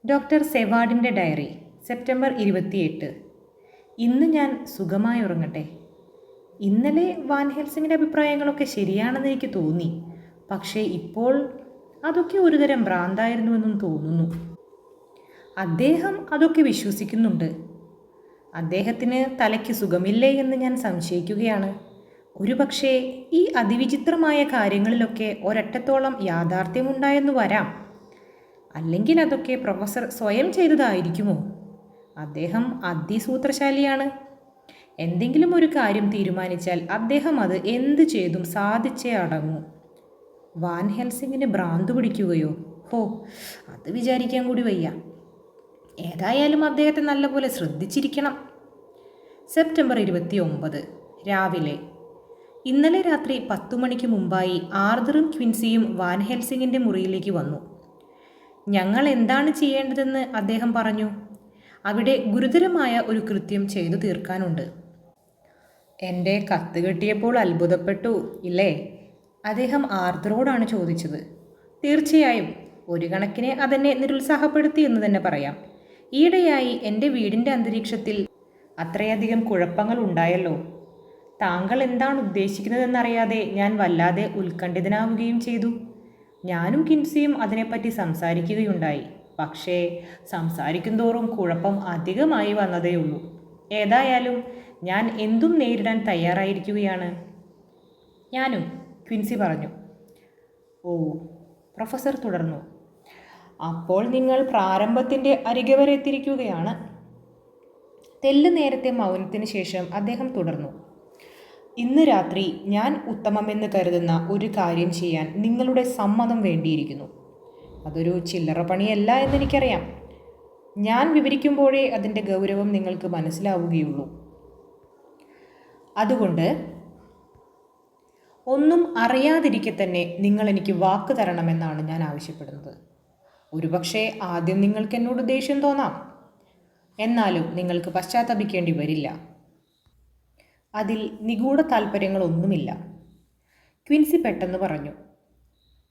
Doctor സെവാർഡിൻ്റെ diary September 28. ഇന്ന് ഞാൻ സുഖമായി ഉറങ്ങട്ടെ. ഇന്നലെ വാൻ ഹെൽസിങ്ങിൻ്റെ അഭിപ്രായങ്ങളൊക്കെ ശരിയാണെന്ന് എനിക്ക് തോന്നി. പക്ഷേ ഇപ്പോൾ അതൊക്കെ ഒരുതരം ഭ്രാന്തായിരുന്നുവെന്നും തോന്നുന്നു. അദ്ദേഹം അതൊക്കെ വിശ്വസിക്കുന്നുണ്ട്. അദ്ദേഹത്തിന് തലയ്ക്ക് സുഖമില്ലേ എന്ന് ഞാൻ സംശയിക്കുകയാണ്. ഒരുപക്ഷേ ഈ അതിവിചിത്രമായ കാര്യങ്ങളിലൊക്കെ ഒരറ്റത്തോളം യാഥാർത്ഥ്യമുണ്ടായെന്നു വരാം. അല്ലെങ്കിൽ അതൊക്കെ പ്രൊഫസർ സ്വയം ചെയ്തതായിരിക്കുമോ? അദ്ദേഹം അതിസൂത്രശാലിയാണ്. എന്തെങ്കിലും ഒരു കാര്യം തീരുമാനിച്ചാൽ അദ്ദേഹം അത് എന്ത് ചെയ്തും സാധിച്ചേ അടങ്ങൂ. വാൻ ഹെൽസിങ്ങിന് ഭ്രാന്ത് പിടിക്കുകയോ? അത് വിചാരിക്കാൻ കൂടി വയ്യ. ഏതായാലും അദ്ദേഹത്തെ നല്ലപോലെ ശ്രദ്ധിച്ചിരിക്കണം. സെപ്റ്റംബർ 29 രാവിലെ. ഇന്നലെ രാത്രി 10 മണിക്ക് മുമ്പായി ആർതറും ക്വിൻസിയും വാൻ ഹെൽസിങ്ങിൻ്റെ മുറിയിലേക്ക് വന്നു. ഞങ്ങൾ എന്താണ് ചെയ്യേണ്ടതെന്ന് അദ്ദേഹം പറഞ്ഞു. അവിടെ ഗുരുതരമായ ഒരു കൃത്യം ചെയ്തു തീർക്കാനുണ്ട്. എൻ്റെ കത്ത് കിട്ടിയപ്പോൾ അത്ഭുതപ്പെട്ടു ഇല്ലേ? അദ്ദേഹം ആർതറോടാണ് ചോദിച്ചത്. തീർച്ചയായും, ഒരു കണക്കിന് അതെന്നെ നിരുത്സാഹപ്പെടുത്തി എന്ന് തന്നെ പറയാം. ഈയിടെയായി എൻ്റെ വീടിൻ്റെ അന്തരീക്ഷത്തിൽ അത്രയധികം കുഴപ്പങ്ങൾ ഉണ്ടായല്ലോ. താങ്കൾ എന്താണ് ഉദ്ദേശിക്കുന്നതെന്നറിയാതെ ഞാൻ വല്ലാതെ ഉത്കണ്ഠിതനാവുകയും ചെയ്തു. ഞാനും കിൻസിയും അതിനെപ്പറ്റി സംസാരിക്കുകയുണ്ടായി. പക്ഷേ സംസാരിക്കും തോറും കുഴപ്പം അധികമായി വന്നതേയുള്ളൂ. ഏതായാലും ഞാൻ എന്തും നേരിടാൻ തയ്യാറായിരിക്കുകയാണ്. ഞാനും, ക്വിൻസി പറഞ്ഞു. ഓ, പ്രൊഫസർ തുടർന്നു. അപ്പോൾ നിങ്ങൾ പ്രാരംഭത്തിൻ്റെ അരികെ വരെ എത്തിയിരിക്കുകയാണ്. തെല്ല് നേരത്തെ മൗനത്തിന് ശേഷം അദ്ദേഹം തുടർന്നു. ഇന്ന് രാത്രി ഞാൻ ഉത്തമമെന്ന് കരുതുന്ന ഒരു കാര്യം ചെയ്യാൻ നിങ്ങളുടെ സമ്മതം വേണ്ടിയിരിക്കുന്നു. അതൊരു ചില്ലറ പണിയല്ല എന്നെനിക്കറിയാം. ഞാൻ വിവരിക്കുമ്പോഴേ അതിൻ്റെ ഗൗരവം നിങ്ങൾക്ക് മനസ്സിലാവുകയുള്ളൂ. അതുകൊണ്ട് ഒന്നും അറിയാതിരിക്കെ തന്നെ നിങ്ങൾ എനിക്ക് വാക്ക് തരണമെന്നാണ് ഞാൻ ആവശ്യപ്പെടുന്നത്. ഒരുപക്ഷെ ആദ്യം നിങ്ങൾക്ക് എന്നോട് ദേഷ്യം തോന്നാം. എന്നാലും നിങ്ങൾക്ക് പശ്ചാത്തപിക്കേണ്ടി വരില്ല. അതിൽ നിഗൂഢ താല്പര്യങ്ങളൊന്നുമില്ല. ക്വിൻസി പെട്ടെന്ന് പറഞ്ഞു.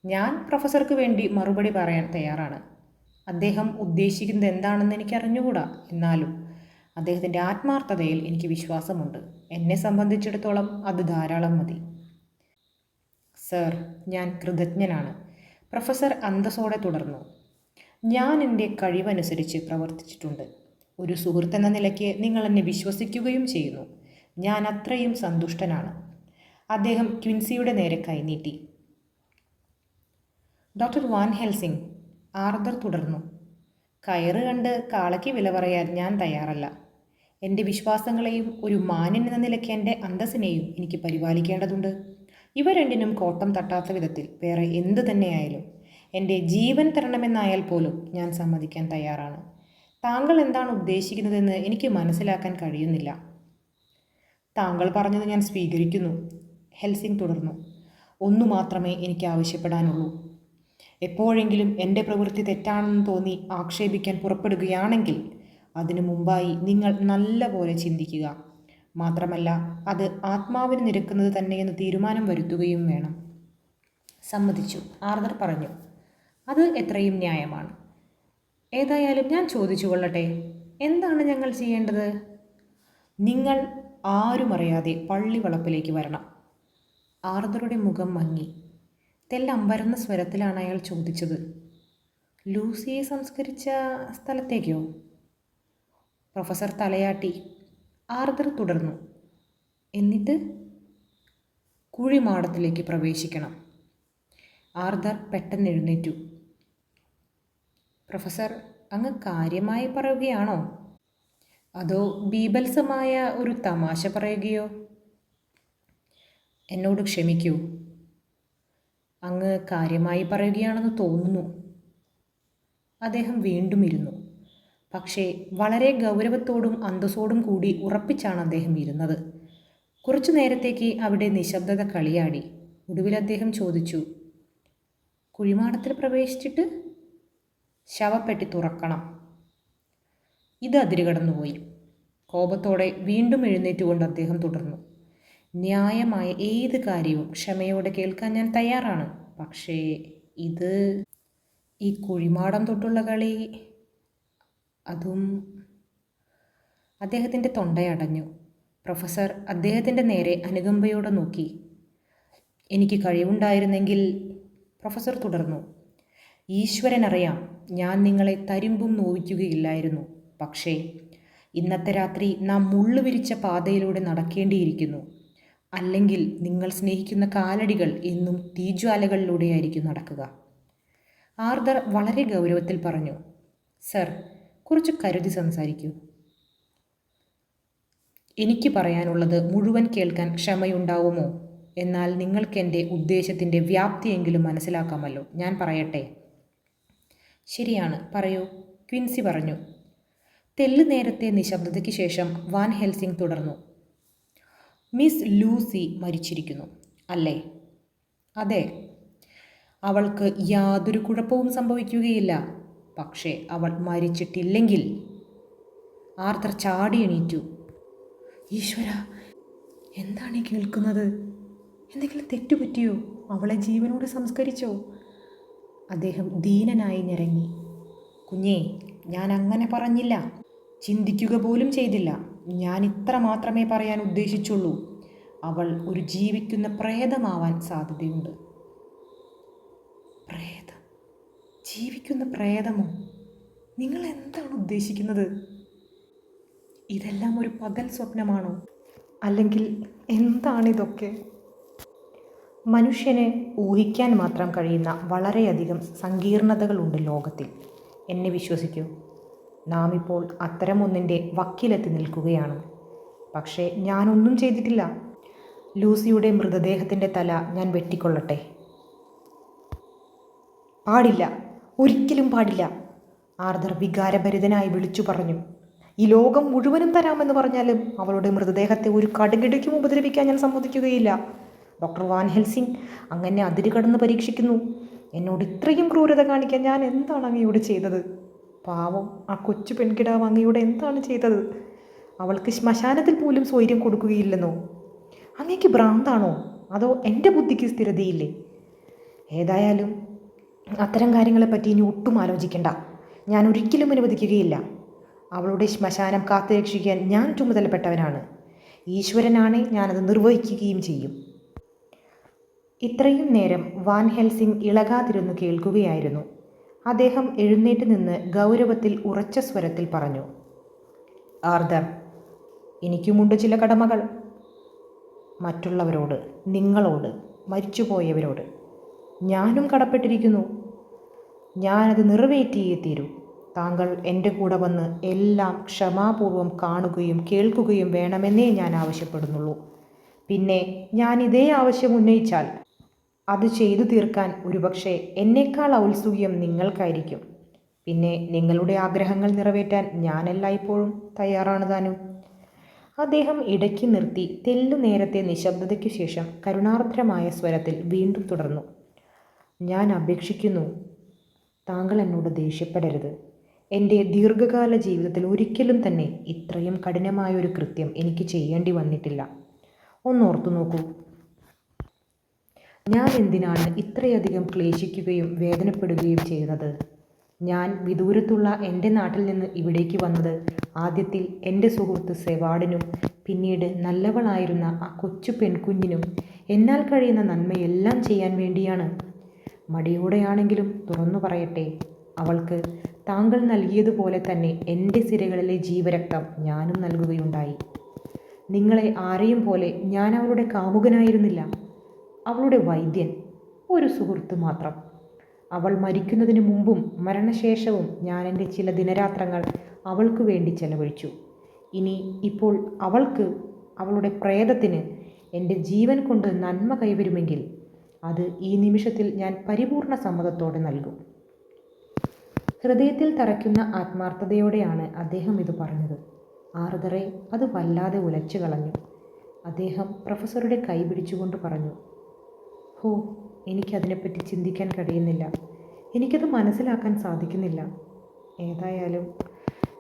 ഞാൻ പ്രൊഫസർക്ക് വേണ്ടി മറുപടി പറയാൻ തയ്യാറാണ്. അദ്ദേഹം ഉദ്ദേശിക്കുന്നത് എന്താണെന്ന് എനിക്ക് അറിഞ്ഞുകൂടാ. എന്നാലും അദ്ദേഹത്തിൻ്റെ ആത്മാർത്ഥതയിൽ എനിക്ക് വിശ്വാസമുണ്ട്. എന്നെ സംബന്ധിച്ചിടത്തോളം അത് ധാരാളം മതി. സർ, ഞാൻ കൃതജ്ഞനാണ്, പ്രൊഫസർ അന്തസ്സോടെ തുടർന്നു. ഞാൻ എൻ്റെ കഴിവനുസരിച്ച് പ്രവർത്തിച്ചിട്ടുണ്ട്. ഒരു സുഹൃത്തെന്ന നിലയ്ക്ക് നിങ്ങൾ എന്നെ വിശ്വസിക്കുകയും ചെയ്യുന്നു. ഞാൻ അത്രയും സന്തുഷ്ടനാണ്. അദ്ദേഹം ക്വിൻസിയുടെ നേരെ കൈനീട്ടി. ഡോക്ടർ വാൻ ഹെൽസിംഗ്, ആർതർ തുടർന്നു. കയറ് കണ്ട് കാളയ്ക്ക് വില പറയാൻ ഞാൻ തയ്യാറല്ല. എൻ്റെ വിശ്വാസങ്ങളെയും ഒരു മാന്യൻ എന്ന നിലയ്ക്ക് എൻ്റെ അന്തസ്സിനെയും എനിക്ക് പരിപാലിക്കേണ്ടതുണ്ട്. ഇവ രണ്ടിനും കോട്ടം തട്ടാത്ത വിധത്തിൽ വേറെ എന്തു തന്നെയായാലും എൻ്റെ ജീവൻ തരണമെന്നായാൽ പോലും ഞാൻ സമ്മതിക്കാൻ തയ്യാറാണ്. താങ്കൾ എന്താണ് ഉദ്ദേശിക്കുന്നതെന്ന് എനിക്ക് മനസ്സിലാക്കാൻ കഴിയുന്നില്ല. താങ്കൾ പറഞ്ഞത് ഞാൻ സ്വീകരിക്കുന്നു, ഹെൽസിംഗ് തുടർന്നു. ഒന്നു മാത്രമേ എനിക്ക് ആവശ്യപ്പെടാനുള്ളൂ. എപ്പോഴെങ്കിലും എൻ്റെ പ്രവൃത്തി തെറ്റാണെന്ന് തോന്നി ആക്ഷേപിക്കാൻ പുറപ്പെടുകയാണെങ്കിൽ അതിനു മുമ്പായി നിങ്ങൾ നല്ല പോലെ ചിന്തിക്കുക. മാത്രമല്ല അത് ആത്മാവിന് നിരക്കുന്നത് തന്നെയെന്ന് തീരുമാനം വരുത്തുകയും വേണം. സമ്മതിച്ചു, ആർതർ പറഞ്ഞു. അത് എത്രയും ന്യായമാണ്. ഏതായാലും ഞാൻ ചോദിച്ചു കൊള്ളട്ടെ, എന്താണ് ഞങ്ങൾ ചെയ്യേണ്ടത്? നിങ്ങൾ ആരും അറിയാതെ പള്ളിവളപ്പിലേക്ക് വരണം. ആർതറുടെ മുഖം മങ്ങി. തെല്ലമ്പരന്ന സ്വരത്തിലാണ് അയാൾ ചോദിച്ചത്. ലൂസിയെ സംസ്കരിച്ച സ്ഥലത്തേക്കോ? പ്രൊഫസർ തലയാട്ടി. ആർതർ തുടർന്നു. എന്നിട്ട് കുഴിമാടത്തിലേക്ക് പ്രവേശിക്കണം. ആർതർ പെട്ടെന്ന് എഴുന്നേറ്റു. പ്രൊഫസർ, അങ്ങ് കാര്യമായി പറയുകയാണോ? അതോ ബീഭത്സമായ ഒരു തമാശ പറയുകയോ? എന്നോട് ക്ഷമിക്കൂ, അങ്ങ് കാര്യമായി പറയുകയാണെന്ന് തോന്നുന്നു. അദ്ദേഹം വീണ്ടും ഇരുന്നു. പക്ഷേ വളരെ ഗൗരവത്തോടും അന്തസ്സോടും കൂടി ഉറപ്പിച്ചാണ് അദ്ദേഹം ഇരുന്നത്. കുറച്ചു നേരത്തേക്ക് അവിടെ നിശബ്ദത കളിയാടി. ഒടുവിൽ അദ്ദേഹം ചോദിച്ചു. കുഴിമാടത്തിൽ പ്രവേശിച്ചിട്ട്? ശവപ്പെട്ടി തുറക്കണം. ഇത് അതിരുകടന്നുപോയി. കോപത്തോടെ വീണ്ടും എഴുന്നേറ്റുകൊണ്ട് അദ്ദേഹം തുടർന്നു. ന്യായമായ ഏത് കാര്യവും ക്ഷമയോടെ കേൾക്കാൻ ഞാൻ തയ്യാറാണ്. പക്ഷേ ഈ കുഴിമാടം തൊട്ടുള്ള കളി അതും അദ്ദേഹത്തിൻ്റെ തൊണ്ടയടഞ്ഞു. പ്രൊഫസർ അദ്ദേഹത്തിൻ്റെ നേരെ അനുകമ്പയോടെ നോക്കി. എനിക്ക് കഴിവുണ്ടായിരുന്നെങ്കിൽ, പ്രൊഫസർ തുടർന്നു, ഈശ്വരനറിയാം, ഞാൻ നിങ്ങളെ തരിമ്പും നോവിക്കുകയില്ലായിരുന്നു. പക്ഷേ ഇന്നത്തെ രാത്രി നാം മുള്ളുവിരിച്ച പാതയിലൂടെ നടക്കേണ്ടിയിരിക്കുന്നു. അല്ലെങ്കിൽ നിങ്ങൾ സ്നേഹിക്കുന്ന കാലടികൾ എന്നും തീജ്വാലകളിലൂടെയായിരിക്കും നടക്കുക. ആർതർ വളരെ ഗൗരവത്തിൽ പറഞ്ഞു. സർ, കുറച്ച് കരുതി സംസാരിക്കൂ. എനിക്ക് പറയാനുള്ളത് മുഴുവൻ കേൾക്കാൻ ക്ഷമയുണ്ടാവുമോ? എന്നാൽ നിങ്ങൾക്കെൻ്റെ ഉദ്ദേശത്തിൻ്റെ വ്യാപ്തിയെങ്കിലും മനസ്സിലാക്കാമല്ലോ. ഞാൻ പറയട്ടെ? ശരിയാണ്, പറയൂ, ക്വിൻസി പറഞ്ഞു. തെല്ല് നേരത്തെ നിശബ്ദതയ്ക്ക് ശേഷം വാൻ ഹെൽസിംഗ് തുടർന്നു. മിസ് ലൂസി മരിച്ചിരിക്കുന്നു, അല്ലേ? അതെ. അവൾക്ക് യാതൊരു കുഴപ്പവും സംഭവിക്കുകയില്ല. പക്ഷേ അവൾ മരിച്ചിട്ടില്ലെങ്കിൽ... ആർതർ ചാടി എണീറ്റു. ഈശ്വര, എന്താണ് ഈ കേൾക്കുന്നത്? എന്തെങ്കിലും തെറ്റുപറ്റിയോ? അവളെ ജീവനോട് സംസ്കരിച്ചോ? അദ്ദേഹം ദീനനായി ഞരങ്ങി. കുഞ്ഞേ, ഞാൻ അങ്ങനെ പറഞ്ഞില്ല, ചിന്തിക്കുക പോലും ചെയ്തില്ല. ഞാൻ ഇത്ര മാത്രമേ പറയാൻ ഉദ്ദേശിച്ചുള്ളൂ. അവൾ ഒരു ജീവിക്കുന്ന പ്രേതമാവാൻ സാധ്യതയുണ്ട്. പ്രേതം? ജീവിക്കുന്ന പ്രേതമോ? നിങ്ങൾ എന്താണ് ഉദ്ദേശിക്കുന്നത്? ഇതെല്ലാം ഒരു പകൽ സ്വപ്നമാണോ? അല്ലെങ്കിൽ എന്താണിതൊക്കെ? മനുഷ്യന് ഊഹിക്കാൻ മാത്രം കഴിയുന്ന വളരെയധികം സങ്കീർണതകളുണ്ട് ലോകത്തിൽ. എന്നെ വിശ്വസിക്കൂ, നാം ഇപ്പോൾ അത്തരമൊന്നിൻ്റെ വക്കിലെത്തി നിൽക്കുകയാണ്. പക്ഷേ ഞാനൊന്നും ചെയ്തിട്ടില്ല. ലൂസിയുടെ മൃതദേഹത്തിൻ്റെ തല ഞാൻ വെട്ടിക്കൊള്ളട്ടെ? പാടില്ല, ഒരിക്കലും പാടില്ല, ആർതർ വികാരഭരിതനായി വിളിച്ചു പറഞ്ഞു. ഈ ലോകം മുഴുവനും തരാമെന്ന് പറഞ്ഞാലും അവളുടെ മൃതദേഹത്തെ ഒരു കടുകിടയ്ക്കും ഉപദ്രവിക്കാൻ ഞാൻ സമ്മതിക്കുകയില്ല. ഡോക്ടർ വാൻ ഹെൽസിംഗ്, അങ്ങനെ അതിര് കടന്ന് പരീക്ഷിക്കുന്നു. എന്നോട് ഇത്രയും ക്രൂരത കാണിക്കാൻ ഞാൻ എന്താണ് അങ്ങയോട് ചെയ്തത്? പാവം ആ കൊച്ചു പെൺകിടാവ് അങ്ങയോട് എന്താണ് ചെയ്തത്? അവൾക്ക് ശ്മശാനത്തിൽ പോലും സ്വൈര്യം കൊടുക്കുകയില്ലെന്നോ? അങ്ങേക്ക് ഭ്രാന്താണോ? അതോ എൻ്റെ ബുദ്ധിക്ക് സ്ഥിരതയില്ലേ? ഏതായാലും അത്തരം കാര്യങ്ങളെപ്പറ്റി ഇനി ഒട്ടും ആലോചിക്കണ്ട. ഞാൻ ഒരിക്കലും അനുവദിക്കുകയില്ല. അവളുടെ ശ്മശാനം കാത്തുരക്ഷിക്കാൻ ഞാൻ ചുമതലപ്പെട്ടവനാണ്. ഈശ്വരനാണ്, ഞാനത് നിർവഹിക്കുകയും ചെയ്യും. ഇത്രയും നേരം വാൻ ഹെൽസിംഗ് ഇളകാതിരുന്നു കേൾക്കുകയായിരുന്നു. അദ്ദേഹം എഴുന്നേറ്റ് നിന്ന് ഗൗരവത്തിൽ ഉറച്ച സ്വരത്തിൽ പറഞ്ഞു. ആർതർ, എനിക്കുമുണ്ട് ചില കടമകൾ. മറ്റുള്ളവരോട്, നിങ്ങളോട്, മരിച്ചുപോയവരോട് ഞാനും കടപ്പെട്ടിരിക്കുന്നു. ഞാനത് നിറവേറ്റിയേ തീരൂ. താങ്കൾ എൻ്റെ കൂടെ വന്ന് എല്ലാം ക്ഷമാപൂർവം കാണുകയും കേൾക്കുകയും വേണമെന്നേ ഞാൻ ആവശ്യപ്പെടുന്നുള്ളൂ. പിന്നെ ഞാൻ ഇതേ ആവശ്യം ഉന്നയിച്ചാൽ അത് ചെയ്തു തീർക്കാൻ ഒരുപക്ഷെ എന്നേക്കാൾ ഔത്സുക്യം നിങ്ങൾക്കായിരിക്കും. പിന്നെ നിങ്ങളുടെ ആഗ്രഹങ്ങൾ നിറവേറ്റാൻ ഞാനെല്ലായ്പ്പോഴും തയ്യാറാണ് താനും. അദ്ദേഹം ഇടയ്ക്ക് നിർത്തി തെല്ലു നേരത്തെ നിശബ്ദതയ്ക്കു ശേഷം കരുണാർദ്രമായ സ്വരത്തിൽ വീണ്ടും തുടർന്നു. ഞാൻ അപേക്ഷിക്കുന്നു, താങ്കൾ എന്നോട് ദേഷ്യപ്പെടരുത്. എൻ്റെ ദീർഘകാല ജീവിതത്തിൽ ഒരിക്കലും തന്നെ ഇത്രയും കഠിനമായൊരു കൃത്യം എനിക്ക് ചെയ്യേണ്ടി വന്നിട്ടില്ല. ഒന്നോർത്തു നോക്കൂ, ഞാൻ എന്തിനാണ് ഇത്രയധികം ക്ലേശിക്കുകയും വേദനപ്പെടുകയും ചെയ്യുന്നത്? ഞാൻ വിദൂരത്തുള്ള എൻ്റെ നാട്ടിൽ നിന്ന് ഇവിടേക്ക് വന്നത് ആദ്യത്തിൽ എൻ്റെ സുഹൃത്ത് സെവാർഡിനും പിന്നീട് നല്ലവളായിരുന്ന ആ കൊച്ചു പെൺകുഞ്ഞിനും എന്നാൽ കഴിയുന്ന നന്മയെല്ലാം ചെയ്യാൻ വേണ്ടിയാണ്. മടിയോടെയാണെങ്കിലും തുറന്നു പറയട്ടെ, അവൾക്ക് താങ്കൾ നൽകിയതുപോലെ തന്നെ എൻ്റെ സിരകളിലെ ജീവരക്തം ഞാനും നൽകുകയുണ്ടായി. നിങ്ങളെ ആരെയും പോലെ ഞാൻ അവളുടെ കാമുകനായിരുന്നില്ല, അവളുടെ വൈദ്യൻ, ഒരു സുഹൃത്ത് മാത്രം. അവൾ മരിക്കുന്നതിന് മുമ്പും മരണശേഷവും ഞാൻ എൻ്റെ ചില ദിനരാത്രങ്ങൾ അവൾക്ക് വേണ്ടി ചെലവഴിച്ചു. ഇപ്പോൾ അവൾക്ക്, അവളുടെ പ്രേതത്തിന് എൻ്റെ ജീവൻ കൊണ്ട് നന്മ കൈവരുമെങ്കിൽ അത് ഈ നിമിഷത്തിൽ ഞാൻ പരിപൂർണ സമ്മതത്തോടെ നൽകും. ഹൃദയത്തിൽ തറയ്ക്കുന്ന ആത്മാർത്ഥതയോടെയാണ് അദ്ദേഹം ഇത് പറഞ്ഞത്. ആർതറെ അത് വല്ലാതെ ഉലച്ചു കളഞ്ഞു. അദ്ദേഹം പ്രൊഫസറുടെ കൈ പിടിച്ചുകൊണ്ട് പറഞ്ഞു, ഹോ, എനിക്കതിനെപ്പറ്റി ചിന്തിക്കാൻ കഴിയുന്നില്ല. എനിക്കത് മനസ്സിലാക്കാൻ സാധിക്കുന്നില്ല. ഏതായാലും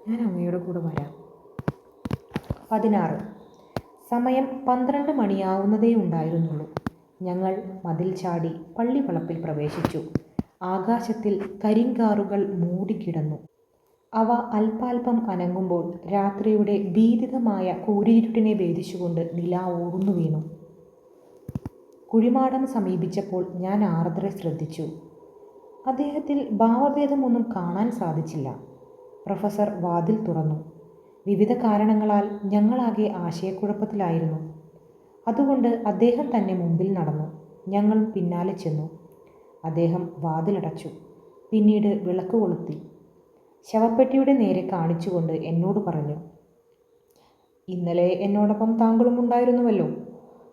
ഞാൻ അങ്ങയുടെ കൂടെ വരാം. 16. സമയം 12 മണിയാവുന്നതേ ഉണ്ടായിരുന്നുള്ളൂ. ഞങ്ങൾ മതിൽ ചാടി പള്ളിവളപ്പിൽ പ്രവേശിച്ചു. ആകാശത്തിൽ കരിങ്കാറുകൾ മൂടിക്കിടന്നു. അവ അല്പാൽപം അനങ്ങുമ്പോൾ രാത്രിയുടെ ഭീതിതമായ കൂരിരുട്ടിനെ ഭേദിച്ചുകൊണ്ട് നിലാവ് ഊർന്നു വീണു. കുഴിമാടം സമീപിച്ചപ്പോൾ ഞാൻ ആർദ്രയെ ശ്രദ്ധിച്ചു. അദ്ദേഹത്തിൽ ഭാവഭേദമൊന്നും കാണാൻ സാധിച്ചില്ല. പ്രൊഫസർ വാതിൽ തുറന്നു. വിവിധ കാരണങ്ങളാൽ ഞങ്ങളാകെ ആശയക്കുഴപ്പത്തിലായിരുന്നു. അതുകൊണ്ട് അദ്ദേഹം തന്നെ മുമ്പിൽ നടന്നു. ഞങ്ങൾ പിന്നാലെ ചെന്നു. അദ്ദേഹം വാതിലടച്ചു. പിന്നീട് വിളക്ക് കൊളുത്തി ശവപ്പെട്ടിയുടെ നേരെ കാണിച്ചുകൊണ്ട് എന്നോട് പറഞ്ഞു, "ഇന്നലെ എന്നോടൊപ്പം താങ്കളും ഉണ്ടായിരുന്നുവല്ലോ.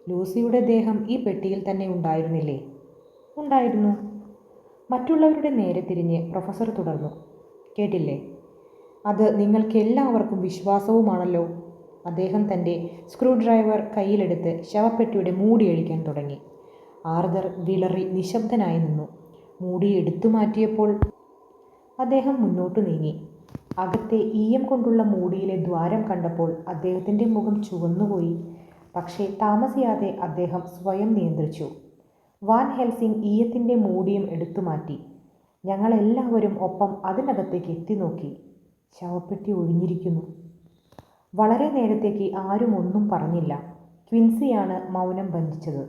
ലൂസിയുടെ ദേഹം ഈ പെട്ടിയിൽ തന്നെ ഉണ്ടായിരുന്നില്ലേ?" "ഉണ്ടായിരുന്നു." മറ്റുള്ളവരുടെ നേരെ തിരിഞ്ഞ് പ്രൊഫസർ തുടർന്നു, "കേട്ടില്ലേ? അത് നിങ്ങൾക്കെല്ലാവർക്കും വിശ്വാസവുമാണല്ലോ." അദ്ദേഹം തൻ്റെ സ്ക്രൂ ഡ്രൈവർ കയ്യിലെടുത്ത് ശവപ്പെട്ടിയുടെ മൂടി അഴിക്കാൻ തുടങ്ങി. ആർതർ വിളറി നിശബ്ദനായി നിന്നു. മൂടി എടുത്തു മാറ്റിയപ്പോൾ അദ്ദേഹം മുന്നോട്ട് നീങ്ങി. അകത്തെ ഈയം കൊണ്ടുള്ള മൂടിയിലെ ദ്വാരം കണ്ടപ്പോൾ അദ്ദേഹത്തിൻ്റെ മുഖം ചുവന്നുപോയി. പക്ഷേ താമസിയാതെ അദ്ദേഹം സ്വയം നിയന്ത്രിച്ചു. വാൻ ഹെൽസിംഗ് ഈയത്തിൻ്റെ മൂടിയും എടുത്തു മാറ്റി. ഞങ്ങളെല്ലാവരും ഒപ്പം അതിനകത്തേക്ക് എത്തി നോക്കി. ശവപ്പെട്ടി ഒഴിഞ്ഞിരിക്കുന്നു. വളരെ നേരത്തേക്ക് ആരും ഒന്നും പറഞ്ഞില്ല. ക്വിൻസിയാണ് മൗനം ഭഞ്ജിച്ചത്.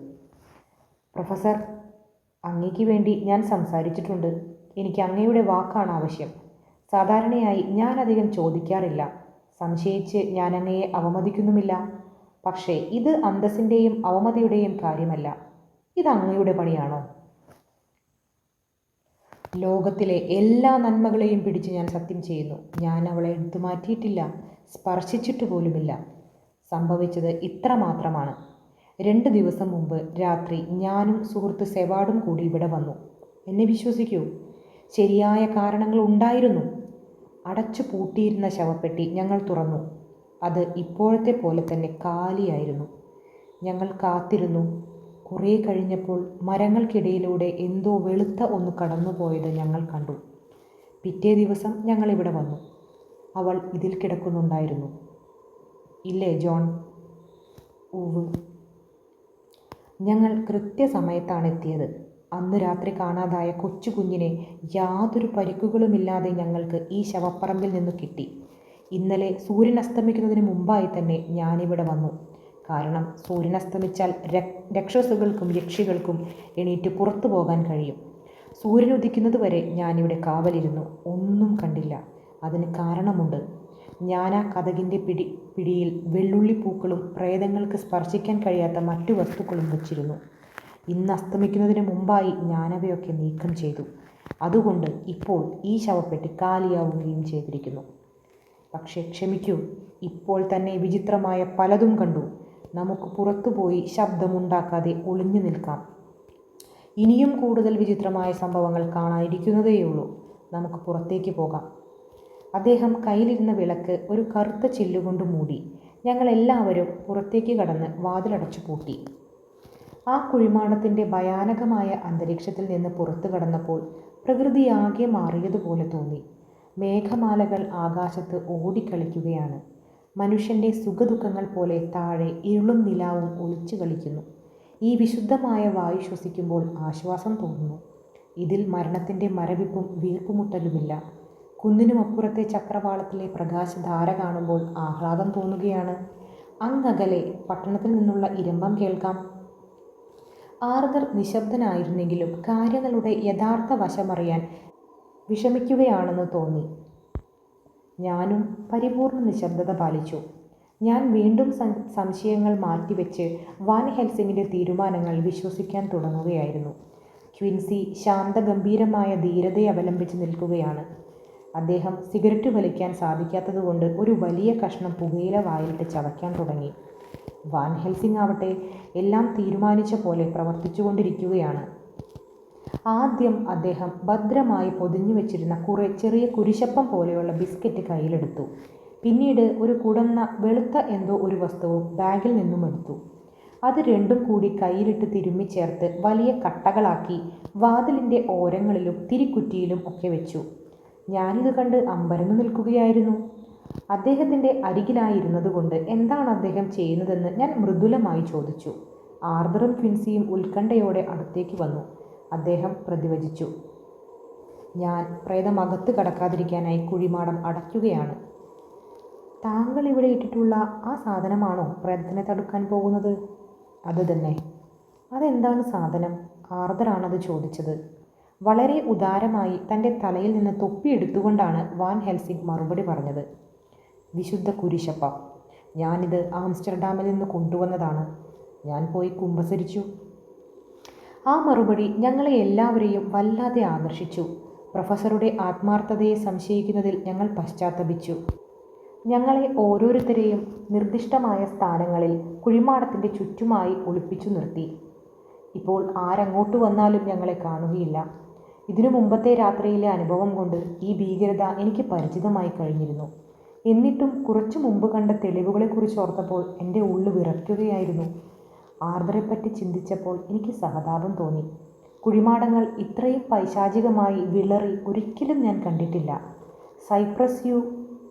"പ്രൊഫസർ, അങ്ങയ്ക്ക് വേണ്ടി ഞാൻ സംസാരിച്ചിട്ടുണ്ട്. എനിക്ക് അങ്ങയുടെ വാക്കാണ് ആവശ്യം. സാധാരണയായി ഞാൻ അധികം ചോദിക്കാറില്ല. സംശയിച്ച് ഞാൻ അങ്ങയെ അവമതിക്കുന്നുമില്ല. പക്ഷേ ഇത് അന്തസ്സിൻ്റെയും അവമതിയുടെയും കാര്യമല്ല. ഇത് അങ്ങയുടെ പണിയാണോ?" "ലോകത്തിലെ എല്ലാ നന്മകളെയും പിടിച്ച് ഞാൻ സത്യം ചെയ്യുന്നു. ഞാൻ അവളെ എടുത്തു മാറ്റിയിട്ടില്ല, സ്പർശിച്ചിട്ട് പോലുമില്ല. സംഭവിച്ചത് ഇത്ര മാത്രമാണ്. 2 ദിവസം മുമ്പ് രാത്രി ഞാനും സുഹൃത്ത് സെവാർഡും കൂടി ഇവിടെ വന്നു. എന്നെ വിശ്വസിക്കൂ, ശരിയായ കാരണങ്ങൾ ഉണ്ടായിരുന്നു. അടച്ചു പൂട്ടിയിരുന്ന ശവപ്പെട്ടി ഞങ്ങൾ തുറന്നു. അത് ഇപ്പോഴത്തെ പോലെ തന്നെ കാലിയായിരുന്നു. ഞങ്ങൾ കാത്തിരുന്നു. കുറേ കഴിഞ്ഞപ്പോൾ മരങ്ങൾക്കിടയിലൂടെ എന്തോ വെളുത്ത ഒന്ന് കടന്നുപോയത് ഞങ്ങൾ കണ്ടു. പിറ്റേ ദിവസം ഞങ്ങളിവിടെ വന്നു. അവൾ ഇതിൽ കിടക്കുന്നുണ്ടായിരുന്നു. ഇല്ലേ ജോൺ?" "ഉവ്." "ഞങ്ങൾ കൃത്യസമയത്താണ് എത്തിയത്. അന്ന് രാത്രി കാണാതായ കൊച്ചു കുഞ്ഞിനെ യാതൊരു പരിക്കുകളുമില്ലാതെ ഞങ്ങൾക്ക് ഈ ശവപ്പറമ്പിൽ നിന്ന് കിട്ടി. ഇന്നലെ സൂര്യൻ അസ്തമിക്കുന്നതിന് മുമ്പായി തന്നെ ഞാനിവിടെ വന്നു. കാരണം സൂര്യൻ അസ്തമിച്ചാൽ രക്ഷസുകൾക്കും യക്ഷികൾക്കും എണീറ്റ് പുറത്തു പോകാൻ കഴിയും. സൂര്യൻ ഉദിക്കുന്നത് വരെ ഞാനിവിടെ കാവലിരുന്നു. ഒന്നും കണ്ടില്ല. അതിന് കാരണമുണ്ട്. ഞാൻ ആ കതകിൻ്റെ പിടിയിൽ വെള്ളുള്ളിപ്പൂക്കളും പ്രേതങ്ങൾക്ക് സ്പർശിക്കാൻ കഴിയാത്ത മറ്റു വസ്തുക്കളും വച്ചിരുന്നു. ഇന്ന് അസ്തമിക്കുന്നതിന് മുമ്പായി ഞാനവയൊക്കെ നീക്കം ചെയ്തു. അതുകൊണ്ട് ഇപ്പോൾ ഈ ശവപ്പെട്ടി കാലിയാവുകയും ചെയ്തിരിക്കുന്നു. പക്ഷേ ക്ഷമിക്കൂ, ഇപ്പോൾ തന്നെ വിചിത്രമായ പലതും കണ്ടു. നമുക്ക് പുറത്തുപോയി ശബ്ദമുണ്ടാക്കാതെ ഒളിഞ്ഞു നിൽക്കാം. ഇനിയും കൂടുതൽ വിചിത്രമായ സംഭവങ്ങൾ കാണാനിരിക്കുന്നതേയുള്ളൂ. നമുക്ക് പുറത്തേക്ക് പോകാം." അദ്ദേഹം കയ്യിലിരുന്ന വിളക്ക് ഒരു കറുത്ത ചില്ലുകൊണ്ട് മൂടി. ഞങ്ങളെല്ലാവരും പുറത്തേക്ക് കടന്ന് വാതിലടച്ചു പൂട്ടി. ആ കുഴിമാടത്തിൻ്റെ ഭയാനകമായ അന്തരീക്ഷത്തിൽ നിന്ന് പുറത്തു കടന്നപ്പോൾ പ്രകൃതിയാകെ മാറിയതുപോലെ തോന്നി. മേഘമാലകൾ ആകാശത്ത് ഓടിക്കളിക്കുകയാണ്. മനുഷ്യൻ്റെ സുഖദുഃഖങ്ങൾ പോലെ താഴെ ഇരുളും നിലാവും ഒളിച്ചു കളിക്കുന്നു. ഈ വിശുദ്ധമായ വായു ശ്വസിക്കുമ്പോൾ ആശ്വാസം തോന്നുന്നു. ഇതിൽ മരണത്തിൻ്റെ മരവിപ്പും വീർപ്പുമുട്ടലുമില്ല. കുന്നിനുമപ്പുറത്തെ ചക്രവാളത്തിലെ പ്രകാശധാര കാണുമ്പോൾ ആഹ്ലാദം തോന്നുകയാണ്. അങ്ങകലെ പട്ടണത്തിൽ നിന്നുള്ള ഇരമ്പം കേൾക്കാം. ആർതർ നിശബ്ദനായിരുന്നെങ്കിലും കാര്യങ്ങളുടെ യഥാർത്ഥ വശമറിയാൻ വിഷമിക്കുകയാണെന്ന് തോന്നി. ഞാനും പരിപൂർണ നിശബ്ദത പാലിച്ചു. ഞാൻ വീണ്ടും സംശയങ്ങൾ മാറ്റിവെച്ച് വാൻ ഹെൽസിങ്ങിൻ്റെ തീരുമാനങ്ങൾ വിശ്വസിക്കാൻ തുടങ്ങുകയായിരുന്നു. ക്വിൻസി ശാന്തഗംഭീരമായ ധീരതയെ അവലംബിച്ച് നിൽക്കുകയാണ്. അദ്ദേഹം സിഗരറ്റ് വലിക്കാൻ സാധിക്കാത്തതുകൊണ്ട് ഒരു വലിയ കഷ്ണം പുകയില വായിലിട്ട് ചവയ്ക്കാൻ തുടങ്ങി. വാൻ ഹെൽസിംഗ് ആവട്ടെ എല്ലാം തീരുമാനിച്ച പോലെ പ്രവർത്തിച്ചുകൊണ്ടിരിക്കുകയാണ്. ആദ്യം അദ്ദേഹം ഭദ്രമായി പൊതിഞ്ഞു വെച്ചിരുന്ന കുറേ ചെറിയ കുരിശപ്പം പോലെയുള്ള ബിസ്ക്കറ്റ് കയ്യിലെടുത്തു. പിന്നീട് ഒരു കുടന്ന വെളുത്ത എന്തോ ഒരു വസ്തുവും ബാഗിൽ നിന്നും എടുത്തു. അത് രണ്ടും കൂടി കയ്യിലിട്ട് തിരുമ്മി ചേർത്ത് വലിയ കട്ടകളാക്കി വാതിലിൻ്റെ ഓരങ്ങളിലും തിരിക്കുറ്റിയിലും ഒക്കെ വെച്ചു. ഞാനിത് കണ്ട് അമ്പരന്നു നിൽക്കുകയായിരുന്നു. അദ്ദേഹത്തിൻ്റെ അരികിലായിരുന്നതുകൊണ്ട് എന്താണ് അദ്ദേഹം ചെയ്യുന്നതെന്ന് ഞാൻ മൃദുലമായി ചോദിച്ചു. ആർതറും ക്വിൻസിയും ഉത്കണ്ഠയോടെ അടുത്തേക്ക് വന്നു. അദ്ദേഹം പ്രതിവചിച്ചു, ഞാൻ പ്രേതം അകത്ത് കടക്കാതിരിക്കാനായി കുഴിമാടം അടയ്ക്കുകയാണ്. താങ്കൾ ഇവിടെ ഇട്ടിട്ടുള്ള ആ സാധനമാണോ പ്രേതത്തിനെ തടുക്കാൻ പോകുന്നത്? അത് തന്നെ. അതെന്താണ് സാധനം? ആർതറാണത് ചോദിച്ചത്. വളരെ ഉദാരമായി തൻ്റെ തലയിൽ നിന്ന് തൊപ്പിയെടുത്തുകൊണ്ടാണ് വാൻ ഹെൽസിംഗ് മറുപടി പറഞ്ഞത്. വിശുദ്ധ കുരിശപ്പ, ഞാനിത് ആംസ്റ്റർഡാമിൽ നിന്ന് കൊണ്ടുവന്നതാണ്. ഞാൻ പോയി കുമ്പസരിച്ചു. ആ മറുപടി ഞങ്ങളെ എല്ലാവരെയും വല്ലാതെ ആകർഷിച്ചു. പ്രൊഫസറുടെ ആത്മാർത്ഥതയെ സംശയിക്കുന്നതിൽ ഞങ്ങൾ പശ്ചാത്തപിച്ചു. ഞങ്ങളെ ഓരോരുത്തരെയും നിർദ്ദിഷ്ടമായ സ്ഥാനങ്ങളിൽ കുഴിമാടത്തിൻ്റെ ചുറ്റുമായി ഒളിപ്പിച്ചു നിർത്തി. ഇപ്പോൾ ആരങ്ങോട്ട് വന്നാലും ഞങ്ങളെ കാണുകയില്ല. ഇതിനു മുമ്പത്തെ രാത്രിയിലെ അനുഭവം കൊണ്ട് ഈ ഭീകരത എനിക്ക് പരിചിതമായി കഴിഞ്ഞിരുന്നു. എന്നിട്ടും കുറച്ചു മുമ്പ് കണ്ട തെളിവുകളെക്കുറിച്ച് ഓർത്തപ്പോൾ എൻ്റെ ഉള്ളു വിറയ്ക്കുകയായിരുന്നു. ആർദ്രയെപ്പറ്റി ചിന്തിച്ചപ്പോൾ എനിക്ക് സഹതാപം തോന്നി. കുഴിമാടങ്ങൾ ഇത്രയും പൈശാചികമായി വിളറി ഒരിക്കലും ഞാൻ കണ്ടിട്ടില്ല. സൈപ്രസ് യു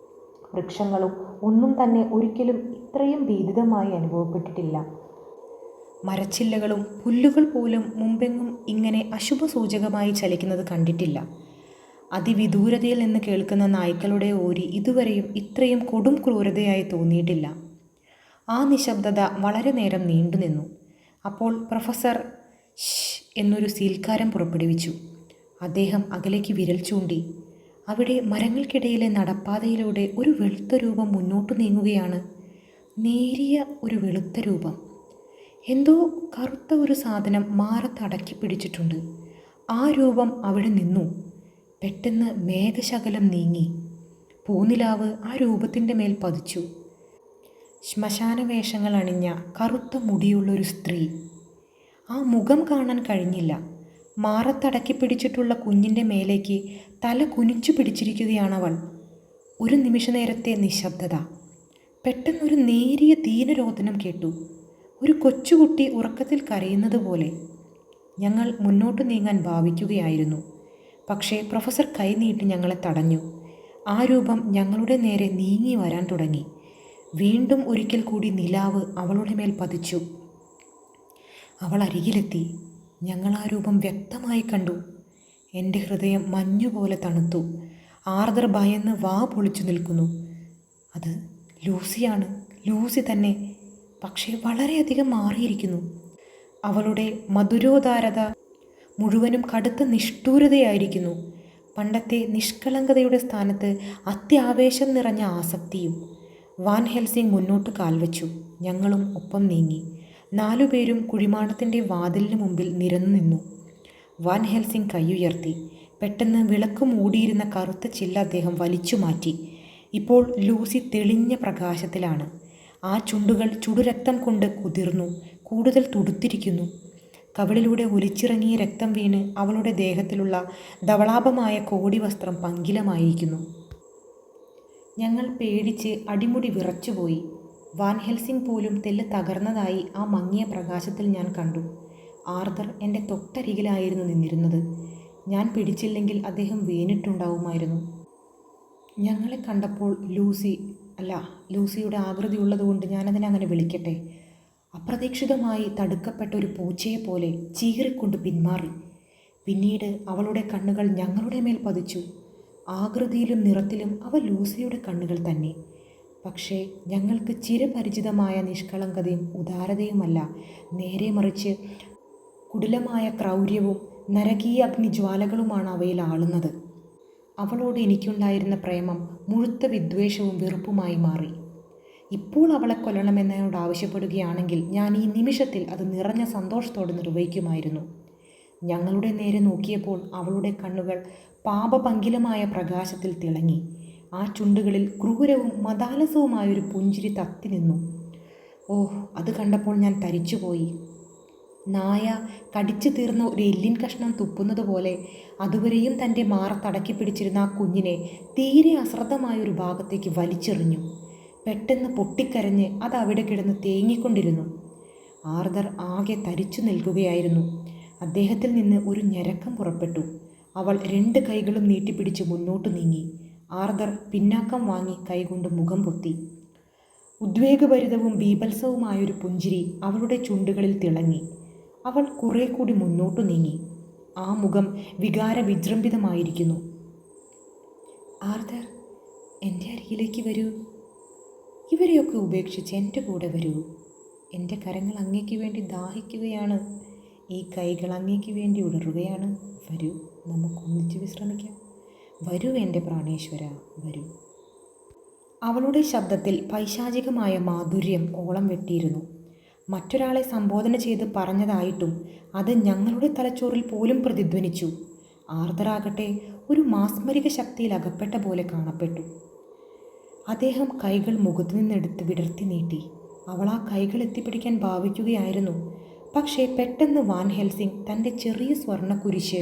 വൃക്ഷങ്ങളും ഒന്നും തന്നെ ഒരിക്കലും ഇത്രയും ഭീതിതമായി അനുഭവപ്പെട്ടിട്ടില്ല. മരച്ചില്ലകളും പുല്ലുകൾ പോലും മുമ്പെങ്ങും ഇങ്ങനെ അശുഭസൂചകമായി ചലിക്കുന്നത് കണ്ടിട്ടില്ല. അതിവിദൂരതയിൽ നിന്ന് കേൾക്കുന്ന നായ്ക്കളുടെ ഓരി ഇതുവരെയും ഇത്രയും കൊടും ക്രൂരതയായി തോന്നിയിട്ടില്ല. ആ നിശബ്ദത വളരെ നേരം നീണ്ടുനിന്നു. അപ്പോൾ പ്രൊഫസർ എന്നൊരു സീൽക്കാരം പുറപ്പെടുവിച്ചു. അദ്ദേഹം അകലേക്ക് വിരൽ ചൂണ്ടി. അവിടെ മരങ്ങൾക്കിടയിലെ നടപ്പാതയിലൂടെ ഒരു വെളുത്ത രൂപം മുന്നോട്ട് നീങ്ങുകയാണ്. നേരിയ ഒരു വെളുത്ത രൂപം. എന്തോ കറുത്ത ഒരു സാധനം മാറത്ത് അടക്കി പിടിച്ചിട്ടുണ്ട്. ആ രൂപം അവിടെ നിന്നു. പെട്ടെന്ന് മേഘശകലം നീങ്ങി. പൂനിലാവ് ആ രൂപത്തിൻ്റെ മേൽ പതിച്ചു. ശ്മശാന വേഷങ്ങൾ അണിഞ്ഞ കറുത്ത മുടിയുള്ളൊരു സ്ത്രീ. ആ മുഖം കാണാൻ കഴിഞ്ഞില്ല. മാറത്തടക്കി പിടിച്ചിട്ടുള്ള കുഞ്ഞിൻ്റെ മേലേക്ക് തല കുനിച്ചു പിടിച്ചിരിക്കുകയാണവൾ. ഒരു നിമിഷനേരത്തെ നിശബ്ദത. പെട്ടെന്നൊരു നേരിയ ദീനരോധനം കേട്ടു. ഒരു കൊച്ചുകുട്ടി ഉറക്കത്തിൽ കരയുന്നത് പോലെ. ഞങ്ങൾ മുന്നോട്ട് നീങ്ങാൻ ഭാവിക്കുകയായിരുന്നു. പക്ഷേ പ്രൊഫസർ കൈനീട്ടി ഞങ്ങളെ തടഞ്ഞു. ആ രൂപം ഞങ്ങളുടെ നേരെ നീങ്ങി വരാൻ തുടങ്ങി. വീണ്ടും ഒരിക്കൽ കൂടി നിലാവ് അവളുടെ മേൽ പതിച്ചു. അവൾ അരികിലെത്തി. ഞങ്ങൾ ആ രൂപം വ്യക്തമായി കണ്ടു. എൻ്റെ ഹൃദയം മഞ്ഞുപോലെ തണുത്തു. ആർദർ ഭയന്ന് വാ പൊളിച്ചു നിൽക്കുന്നു. അത് ലൂസിയാണ്, ലൂസി തന്നെ. പക്ഷേ വളരെയധികം മാറിയിരിക്കുന്നു. അവളുടെ മധുരോദാരത മുഴുവനും കടുത്ത നിഷ്ഠൂരതയായിരിക്കുന്നു. പണ്ടത്തെ നിഷ്കളങ്കതയുടെ സ്ഥാനത്ത് അത്യാവേശം നിറഞ്ഞ ആസക്തിയും. വാൻ ഹെൽസിംഗ് മുന്നോട്ട് കാൽവച്ചു. ഞങ്ങളും ഒപ്പം നീങ്ങി. 4 പേരും കുഴിമാടത്തിൻ്റെ വാതിലിന് മുമ്പിൽ നിരന്നു നിന്നു. വാൻ ഹെൽസിംഗ് കൈയുയർത്തി. പെട്ടെന്ന് വിളക്ക് മൂടിയിരുന്ന കറുത്ത ചില്ല അദ്ദേഹം വലിച്ചു മാറ്റി. ഇപ്പോൾ ലൂസി തെളിഞ്ഞ പ്രകാശത്തിലാണ്. ആ ചുണ്ടുകൾ ചുടുരക്തം കൊണ്ട് കുതിർന്നു, കൂടുതൽ തുടുത്തിരിക്കുന്നു. കവിളിലൂടെ ഒലിച്ചിറങ്ങിയ രക്തം വീണ് അവളുടെ ദേഹത്തിലുള്ള ധവളാഭമായ കോടി വസ്ത്രം പങ്കിലമായിരിക്കുന്നു. ഞങ്ങൾ പേടിച്ച് അടിമുടി വിറച്ചുപോയി. വാൻ ഹെൽസിംഗ് പോലും തെല്ല് തകർന്നതായി ആ മങ്ങിയ പ്രകാശത്തിൽ ഞാൻ കണ്ടു. ആർതർ എൻ്റെ തൊട്ടരികിലായിരുന്നു നിന്നിരുന്നത്. ഞാൻ പിടിച്ചില്ലെങ്കിൽ അദ്ദേഹം വീണിട്ടുണ്ടാവുമായിരുന്നു. ഞങ്ങളെ കണ്ടപ്പോൾ ലൂസിയുടെ ആകൃതി ഉള്ളതുകൊണ്ട് ഞാനതിനെ അങ്ങനെ വിളിക്കട്ടെ, അപ്രതീക്ഷിതമായി തടുക്കപ്പെട്ട ഒരു പൂച്ചയെപ്പോലെ ചീറിക്കൊണ്ട് പിന്മാറി. പിന്നീട് അവളുടെ കണ്ണുകൾ ഞങ്ങളുടെ മേൽ പതിച്ചു. ആകൃതിയിലും നിറത്തിലും അവ ലൂസിയുടെ കണ്ണുകൾ തന്നെ. പക്ഷേ ഞങ്ങൾക്ക് ചിരപരിചിതമായ നിഷ്കളങ്കതയും ഉദാരതയുമല്ല, നേരെ മറിച്ച് കുടിലമായ ക്രൗര്യവും നരകീയ അഗ്നിജ്വാലകളുമാണ് അവയിൽ ആളുന്നത്. അവളോട് എനിക്കുണ്ടായിരുന്ന പ്രേമം മുഴുത്ത വിദ്വേഷവും വെറുപ്പുമായി മാറി. ഇപ്പോൾ അവളെ കൊല്ലണമെന്നോട് ആവശ്യപ്പെടുകയാണെങ്കിൽ ഞാൻ ഈ നിമിഷത്തിൽ അത് നിറഞ്ഞ സന്തോഷത്തോടെ നിർവഹിക്കുമായിരുന്നു. ഞങ്ങളുടെ നേരെ നോക്കിയപ്പോൾ അവളുടെ കണ്ണുകൾ പാപപങ്കിലമായ പ്രകാശത്തിൽ തിളങ്ങി. ആ ചുണ്ടുകളിൽ ക്രൂരവും മദാലസവുമായൊരു പുഞ്ചിരി തത്തി നിന്നു. ഓഹ്, അത് കണ്ടപ്പോൾ ഞാൻ തരിച്ചുപോയി. നായ കടിച്ചു തീർന്ന ഒരു എല്ലിൻ കഷ്ണം തുപ്പുന്നത് പോലെ അതുവരെയും തൻ്റെ മാറത്തടക്കി പിടിച്ചിരുന്ന ആ കുഞ്ഞിനെ തീരെ അശ്രദ്ധമായൊരു ഭാഗത്തേക്ക് വലിച്ചെറിഞ്ഞു. പെട്ടെന്ന് പൊട്ടിക്കരഞ്ഞ് അത് അവിടെ കിടന്ന് തേങ്ങിക്കൊണ്ടിരുന്നു. ആർതർ ആകെ തരിച്ചു നിൽക്കുകയായിരുന്നു. അദ്ദേഹത്തിൽ നിന്ന് ഒരു ഞരക്കം പുറപ്പെട്ടു. അവൾ 2 കൈകളും നീട്ടിപ്പിടിച്ച് മുന്നോട്ട് നീങ്ങി. ആർതർ പിന്നാക്കം വാങ്ങി കൈകൊണ്ട് മുഖം പൊത്തി. ഉദ്വേഗഭരിതവും ബീഭത്സവുമായൊരു പുഞ്ചിരി അവളുടെ ചുണ്ടുകളിൽ തിളങ്ങി. അവൾ കുറെ കൂടി മുന്നോട്ടു നീങ്ങി. ആ മുഖം വികാരവിജൃംഭിതമായിരിക്കുന്നു. ആർതർ, എൻ്റെ അരികിലേക്ക് വരൂ. ഇവരെയൊക്കെ ഉപേക്ഷിച്ച് എൻ്റെ കൂടെ വരൂ. എൻ്റെ കരങ്ങൾ അങ്ങേക്ക് വേണ്ടി ദാഹിക്കുകയാണ്. ഈ കൈകൾ അങ്ങേക്ക് വേണ്ടി ഉടറുകയാണ്. വരൂ, നമുക്കൊന്നിച്ച് വിശ്രമിക്കാം. വരൂ എൻ്റെ പ്രാണേശ്വര, വരൂ. അവളുടെ ശബ്ദത്തിൽ പൈശാചികമായ മാധുര്യം ഓളം വെട്ടിയിരുന്നു. മറ്റൊരാളെ സംബോധന ചെയ്ത് പറഞ്ഞതായിട്ടും അത് ഞങ്ങളുടെ തലച്ചോറിൽ പോലും പ്രതിധ്വനിച്ചു. ആർദ്രാകട്ടെ ഒരു മാസ്മരിക ശക്തിയിൽ അകപ്പെട്ട പോലെ കാണപ്പെട്ടു. അദ്ദേഹം കൈകൾ മുഖത്തു നിന്നെടുത്ത് വിടർത്തി നീട്ടി. അവൾ ആ കൈകൾ എത്തിപ്പിടിക്കാൻ ഭാവിക്കുകയായിരുന്നു. പക്ഷേ പെട്ടെന്ന് വാൻ ഹെൽസിംഗ് തൻ്റെ ചെറിയ സ്വർണ്ണക്കുരിശ്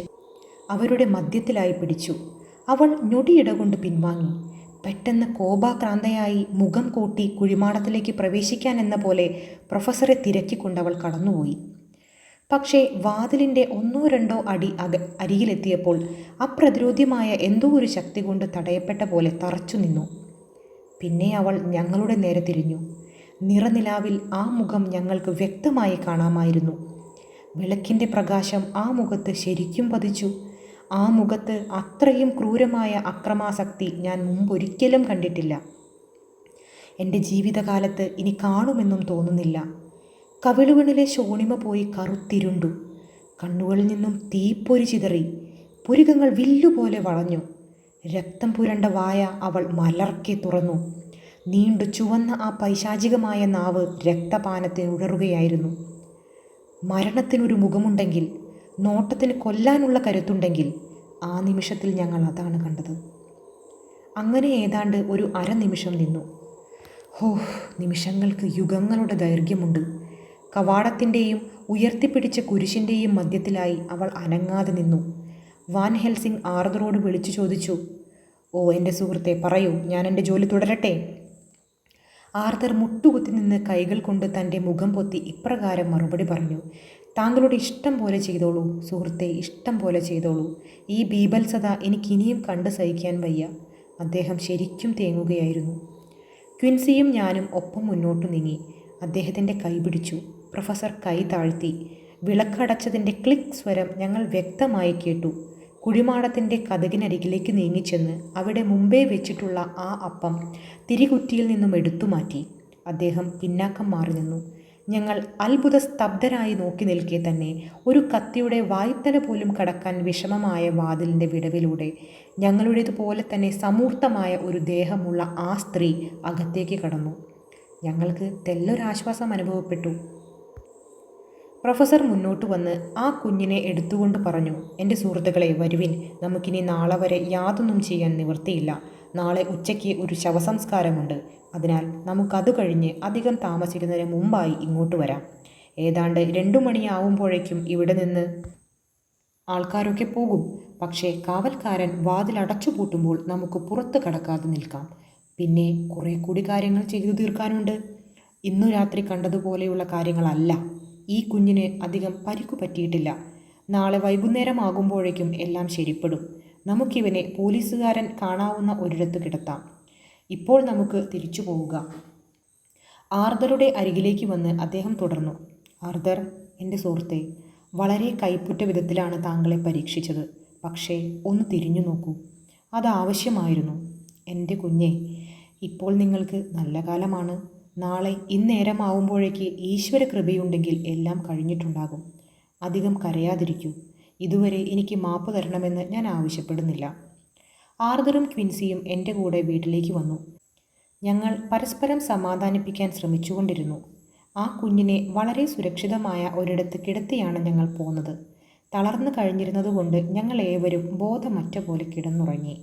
അവരുടെ മധ്യത്തിലായി പിടിച്ചു. അവൾ ഞൊടിയിട കൊണ്ട് പിൻവാങ്ങി. പെട്ടെന്ന് കോപാക്രാന്തയായി മുഖം കൂട്ടി കുഴിമാടത്തിലേക്ക് പ്രവേശിക്കാൻ എന്ന പോലെ പ്രൊഫസറെ തിരക്കിക്കൊണ്ട് അവൾ കടന്നുപോയി. പക്ഷേ വാതിലിൻ്റെ 1-2 അടി അരികിലെത്തിയപ്പോൾ അപ്രതിരോധ്യമായ എന്തോ ഒരു ശക്തി കൊണ്ട് തടയപ്പെട്ട പോലെ തറച്ചു നിന്നു. പിന്നെ അവൾ ഞങ്ങളുടെ നേരെ തിരിഞ്ഞു. നിറനിലാവിൽ ആ മുഖം ഞങ്ങൾക്ക് വ്യക്തമായി കാണാമായിരുന്നു. വിളക്കിൻ്റെ പ്രകാശം ആ മുഖത്ത് ശരിക്കും പതിച്ചു. ആ മുഖത്ത് അത്രയും ക്രൂരമായ അക്രമാസക്തി ഞാൻ മുമ്പൊരിക്കലും കണ്ടിട്ടില്ല. എൻ്റെ ജീവിതകാലത്ത് ഇനി കാണുമെന്നും തോന്നുന്നില്ല. കവിളുകളിലെ ശോണിമ പോയി കറുത്തിരുണ്ടു. കണ്ണുകളിൽ നിന്നും തീപ്പൊരി ചിതറി. പുരികങ്ങൾ വില്ലുപോലെ വളഞ്ഞു. രക്തം പുരണ്ട വായ അവൾ മലർക്കെ തുറന്നു. നീണ്ടു ചുവന്ന ആ പൈശാചികമായ നാവ് രക്തപാനത്തിന് ഉടറുകയായിരുന്നു. മരണത്തിനൊരു മുഖമുണ്ടെങ്കിൽ, നോട്ടത്തിന് കൊല്ലാനുള്ള കരുത്തുണ്ടെങ്കിൽ, ആ നിമിഷത്തിൽ ഞങ്ങൾ അതാണ് കണ്ടത്. അങ്ങനെ ഏതാണ്ട് ഒരു അരനിമിഷം നിന്നു. നിമിഷങ്ങൾക്ക് യുഗങ്ങളുടെ ദൈർഘ്യമുണ്ട്. കവാടത്തിൻ്റെയും ഉയർത്തിപ്പിടിച്ച കുരിശിൻ്റെയും മധ്യത്തിലായി അവൾ അനങ്ങാതെ നിന്നു. വാൻ ഹെൽസിംഗ് ആർതറോട് വിളിച്ചു ചോദിച്ചു, "ഓ എൻ്റെ സുഹൃത്തെ, പറയൂ, ഞാൻ എൻ്റെ ജോലി തുടരട്ടെ?" ആർതർ മുട്ടുകുത്തി നിന്ന് കൈകൾ കൊണ്ട് തൻ്റെ മുഖം പൊത്തി ഇപ്രകാരം മറുപടി പറഞ്ഞു, "താങ്കളുടെ ഇഷ്ടം പോലെ ചെയ്തോളൂ സുഹൃത്തെ, ഇഷ്ടം പോലെ ചെയ്തോളൂ. ഈ ബീഭത്സത എനിക്കിനിയും കണ്ട് സഹിക്കാൻ വയ്യ." അദ്ദേഹം ശരിക്കും തേങ്ങുകയായിരുന്നു. ക്വിൻസിയും ഞാനും ഒപ്പം മുന്നോട്ടു നീങ്ങി. അദ്ദേഹത്തിൻ്റെ കൈ പിടിച്ചു. പ്രൊഫസർ കൈ താഴ്ത്തി. വിളക്കടച്ചതിൻ്റെ ക്ലിക്ക് സ്വരം ഞങ്ങൾ വ്യക്തമായി കേട്ടു. കുഴിമാടത്തിൻ്റെ കതകിനരികിലേക്ക് നീങ്ങിച്ചെന്ന് അവിടെ മുമ്പേ വെച്ചിട്ടുള്ള ആ അപ്പം തിരികുറ്റിയിൽ നിന്നും എടുത്തുമാറ്റി. അദ്ദേഹം പിന്നാക്കം മാറി നിന്നു. ഞങ്ങൾ അത്ഭുത സ്തബ്ധരായി നോക്കി നിൽക്കെ തന്നെ ഒരു കത്തിയുടെ വായ്ത്തല പോലും കടക്കാൻ വിഷമമായ വാതിലിൻ്റെ വിടവിലൂടെ ഞങ്ങളുടേതുപോലെ തന്നെ സമൂർത്തമായ ഒരു ദേഹമുള്ള ആ സ്ത്രീ അകത്തേക്ക് കടന്നു. ഞങ്ങൾക്ക് തെല്ലൊരാശ്വാസം അനുഭവപ്പെട്ടു. പ്രൊഫസർ മുന്നോട്ട് വന്ന് ആ കുഞ്ഞിനെ എടുത്തുകൊണ്ട് പറഞ്ഞു, "എൻ്റെ സുഹൃത്തുക്കളെ, വരുവിൻ. നമുക്കിനി നാളെ വരെ യാതൊന്നും ചെയ്യാൻ നിവൃത്തിയില്ല. നാളെ ഉച്ചയ്ക്ക് ഒരു ശവസംസ്കാരമുണ്ട്. അതിനാൽ നമുക്കത് കഴിഞ്ഞ് അധികം താമസിക്കുന്നതിന് മുമ്പായി ഇങ്ങോട്ട് വരാം. ഏതാണ്ട് 2 മണിയാവുമ്പോഴേക്കും ഇവിടെ നിന്ന് ആൾക്കാരൊക്കെ പോകും. പക്ഷേ കാവൽക്കാരൻ വാതിലടച്ചു പൂട്ടുമ്പോൾ നമുക്ക് പുറത്ത് കടക്കാതെ നിൽക്കാം. പിന്നെ കുറേ കൂടി കാര്യങ്ങൾ ചെയ്തു തീർക്കാനുണ്ട്. ഇന്നു രാത്രി കണ്ടതുപോലെയുള്ള കാര്യങ്ങളല്ല. ഈ കുഞ്ഞിന് അധികം പരിക്കു പറ്റിയിട്ടില്ല. നാളെ വൈകുന്നേരമാകുമ്പോഴേക്കും എല്ലാം ശരിപ്പെടും. നമുക്കിവനെ പോലീസുകാരൻ കാണാവുന്ന ഒരിടത്ത് കിടത്താം. ഇപ്പോൾ നമുക്ക് തിരിച്ചു പോവുക." ആർതറുടെ അരികിലേക്ക് വന്ന് അദ്ദേഹം തുടർന്നു, "ആർതർ, എൻ്റെ സുഹൃത്തെ, വളരെ കൈപ്പുറ്റ വിധത്തിലാണ് താങ്കളെ പരീക്ഷിച്ചത്. പക്ഷേ ഒന്ന് തിരിഞ്ഞു നോക്കൂ. അതാവശ്യമായിരുന്നു. എൻ്റെ കുഞ്ഞെ, ഇപ്പോൾ നിങ്ങൾക്ക് നല്ല കാലമാണ്. നാളെ ഇന്നേരമാവുമ്പോഴേക്ക് ഈശ്വര കൃപയുണ്ടെങ്കിൽ എല്ലാം കഴിഞ്ഞിട്ടുണ്ടാകും. അധികം കരയാതിരിക്കൂ. ഇതുവരെ എനിക്ക് മാപ്പ് തരണമെന്ന് ഞാൻ ആവശ്യപ്പെടുന്നില്ല." ആർതറും ക്വിൻസിയും എൻ്റെ കൂടെ വീട്ടിലേക്ക് വന്നു. ഞങ്ങൾ പരസ്പരം സമാധാനിപ്പിക്കാൻ ശ്രമിച്ചുകൊണ്ടിരുന്നു. ആ കുഞ്ഞിനെ വളരെ സുരക്ഷിതമായ ഒരിടത്ത് കിടത്തിയാണ് ഞങ്ങൾ പോന്നത്. തളർന്നു കഴിഞ്ഞിരുന്നതുകൊണ്ട് ഞങ്ങൾ ഏവരും ബോധമറ്റ പോലെ കിടന്നുറങ്ങി.